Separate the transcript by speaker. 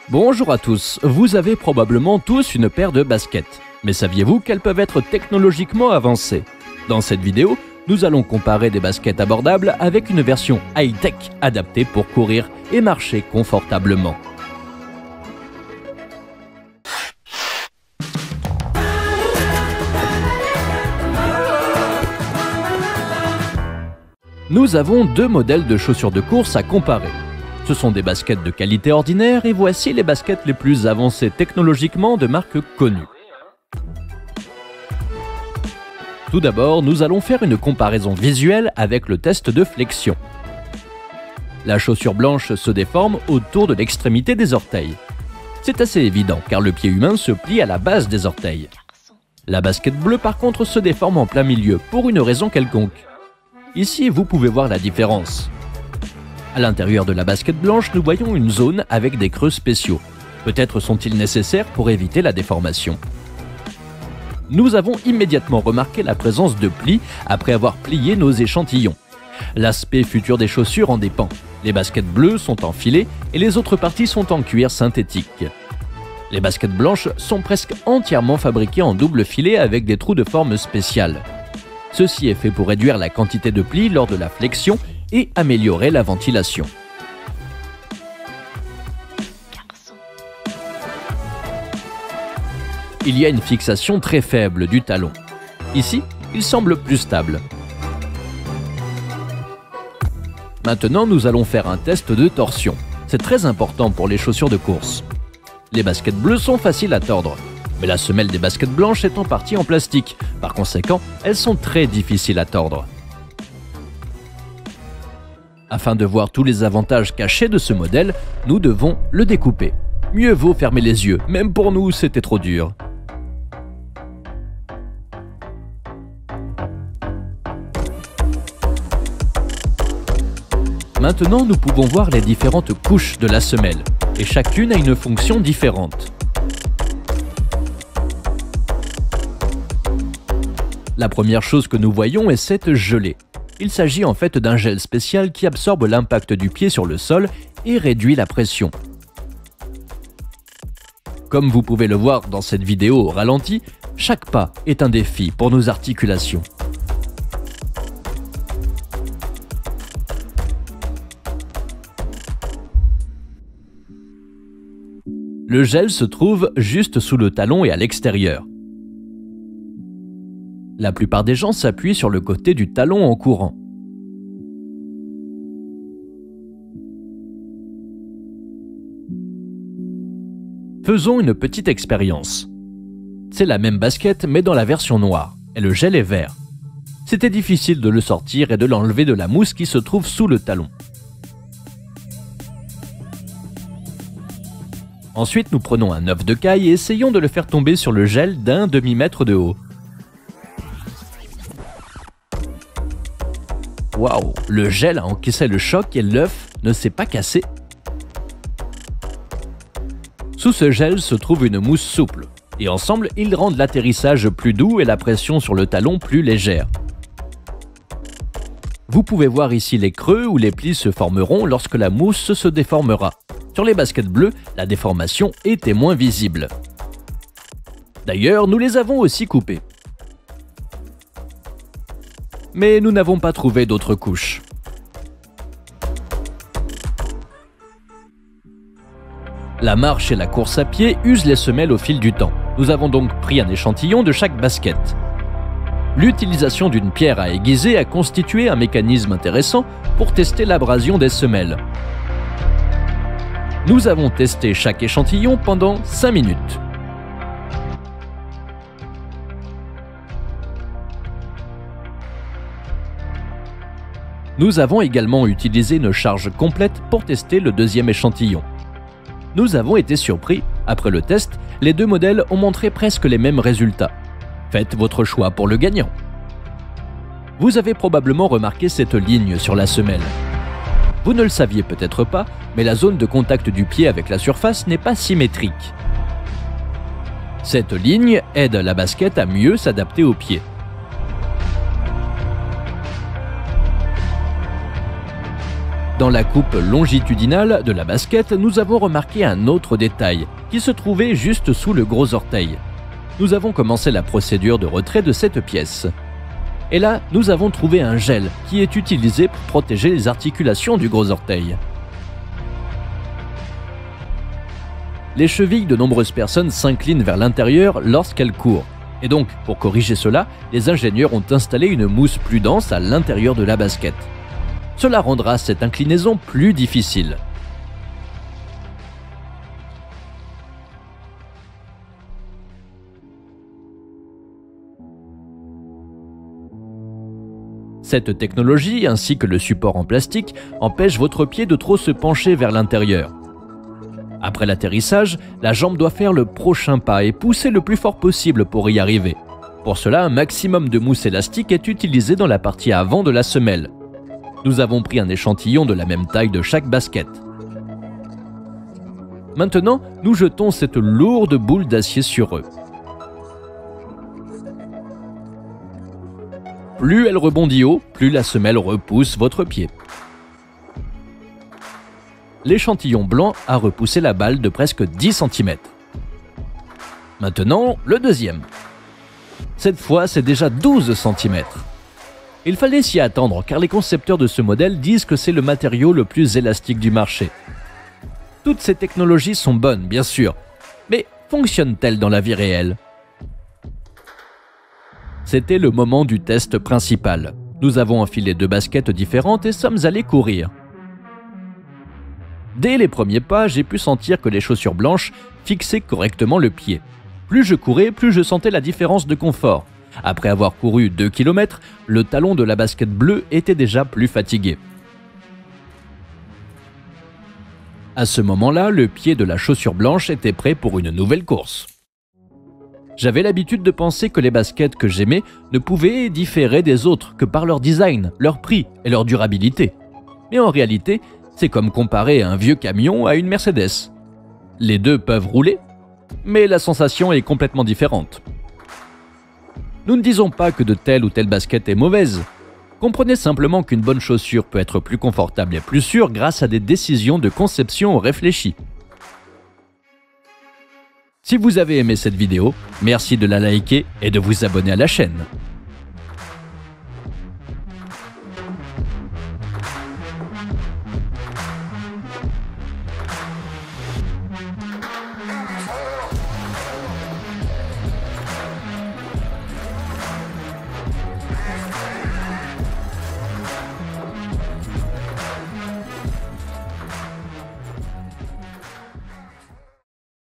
Speaker 1: Bonjour à tous, vous avez probablement tous une paire de baskets. Mais saviez-vous qu'elles peuvent être technologiquement avancées? Dans cette vidéo, nous allons comparer des baskets abordables avec une version high-tech adaptée pour courir et marcher confortablement. Nous avons deux modèles de chaussures de course à comparer. Ce sont des baskets de qualité ordinaire et voici les baskets les plus avancées technologiquement de marques connues. Tout d'abord, nous allons faire une comparaison visuelle avec le test de flexion. La chaussure blanche se déforme autour de l'extrémité des orteils. C'est assez évident car le pied humain se plie à la base des orteils. La basket bleue par contre se déforme en plein milieu pour une raison quelconque. Ici, vous pouvez voir la différence. À l'intérieur de la basket blanche, nous voyons une zone avec des creux spéciaux. Peut-être sont-ils nécessaires pour éviter la déformation. Nous avons immédiatement remarqué la présence de plis après avoir plié nos échantillons. L'aspect futur des chaussures en dépend. Les baskets bleues sont en filet et les autres parties sont en cuir synthétique. Les baskets blanches sont presque entièrement fabriquées en double filet avec des trous de forme spéciale. Ceci est fait pour réduire la quantité de plis lors de la flexion et améliorer la ventilation. Il y a une fixation très faible du talon. Ici, il semble plus stable. Maintenant, nous allons faire un test de torsion. C'est très important pour les chaussures de course. Les baskets bleues sont faciles à tordre, mais la semelle des baskets blanches est en partie en plastique. Par conséquent, elles sont très difficiles à tordre. Afin de voir tous les avantages cachés de ce modèle, nous devons le découper. Mieux vaut fermer les yeux, même pour nous c'était trop dur. Maintenant, nous pouvons voir les différentes couches de la semelle, et chacune a une fonction différente. La première chose que nous voyons est cette gelée. Il s'agit en fait d'un gel spécial qui absorbe l'impact du pied sur le sol et réduit la pression. Comme vous pouvez le voir dans cette vidéo au ralenti, chaque pas est un défi pour nos articulations. Le gel se trouve juste sous le talon et à l'extérieur. La plupart des gens s'appuient sur le côté du talon en courant. Faisons une petite expérience. C'est la même basket mais dans la version noire, et le gel est vert. C'était difficile de le sortir et de l'enlever de la mousse qui se trouve sous le talon. Ensuite, nous prenons un œuf de caille et essayons de le faire tomber sur le gel d'un demi-mètre de haut. Waouh, le gel a encaissé le choc et l'œuf ne s'est pas cassé. Sous ce gel se trouve une mousse souple, et ensemble, ils rendent l'atterrissage plus doux et la pression sur le talon plus légère. Vous pouvez voir ici les creux où les plis se formeront lorsque la mousse se déformera. Sur les baskets bleues, la déformation était moins visible. D'ailleurs, nous les avons aussi coupées. Mais nous n'avons pas trouvé d'autres couches. La marche et la course à pied usent les semelles au fil du temps. Nous avons donc pris un échantillon de chaque basket. L'utilisation d'une pierre à aiguiser a constitué un mécanisme intéressant pour tester l'abrasion des semelles. Nous avons testé chaque échantillon pendant 5 minutes. Nous avons également utilisé une charge complète pour tester le deuxième échantillon. Nous avons été surpris. Après le test, les deux modèles ont montré presque les mêmes résultats. Faites votre choix pour le gagnant. Vous avez probablement remarqué cette ligne sur la semelle. Vous ne le saviez peut-être pas, mais la zone de contact du pied avec la surface n'est pas symétrique. Cette ligne aide la basket à mieux s'adapter au pied. Dans la coupe longitudinale de la basket, nous avons remarqué un autre détail qui se trouvait juste sous le gros orteil. Nous avons commencé la procédure de retrait de cette pièce. Et là, nous avons trouvé un gel qui est utilisé pour protéger les articulations du gros orteil. Les chevilles de nombreuses personnes s'inclinent vers l'intérieur lorsqu'elles courent. Et donc, pour corriger cela, les ingénieurs ont installé une mousse plus dense à l'intérieur de la basket. Cela rendra cette inclinaison plus difficile. Cette technologie, ainsi que le support en plastique, empêche votre pied de trop se pencher vers l'intérieur. Après l'atterrissage, la jambe doit faire le prochain pas et pousser le plus fort possible pour y arriver. Pour cela, un maximum de mousse élastique est utilisé dans la partie avant de la semelle. Nous avons pris un échantillon de la même taille de chaque basket. Maintenant, nous jetons cette lourde boule d'acier sur eux. Plus elle rebondit haut, plus la semelle repousse votre pied. L'échantillon blanc a repoussé la balle de presque 10 cm. Maintenant, le deuxième. Cette fois, c'est déjà 12 cm. Il fallait s'y attendre car les concepteurs de ce modèle disent que c'est le matériau le plus élastique du marché. Toutes ces technologies sont bonnes, bien sûr, mais fonctionnent-elles dans la vie réelle? C'était le moment du test principal. Nous avons enfilé 2 baskets différentes et sommes allés courir. Dès les premiers pas, j'ai pu sentir que les chaussures blanches fixaient correctement le pied. Plus je courais, plus je sentais la différence de confort. Après avoir couru 2 km, le talon de la basket bleue était déjà plus fatigué. À ce moment-là, le pied de la chaussure blanche était prêt pour une nouvelle course. J'avais l'habitude de penser que les baskets que j'aimais ne pouvaient différer des autres que par leur design, leur prix et leur durabilité. Mais en réalité, c'est comme comparer un vieux camion à une Mercedes. Les deux peuvent rouler, mais la sensation est complètement différente. Nous ne disons pas que de telle ou telle basket est mauvaise. Comprenez simplement qu'une bonne chaussure peut être plus confortable et plus sûre grâce à des décisions de conception réfléchies. Si vous avez aimé cette vidéo, merci de la liker et de vous abonner à la chaîne.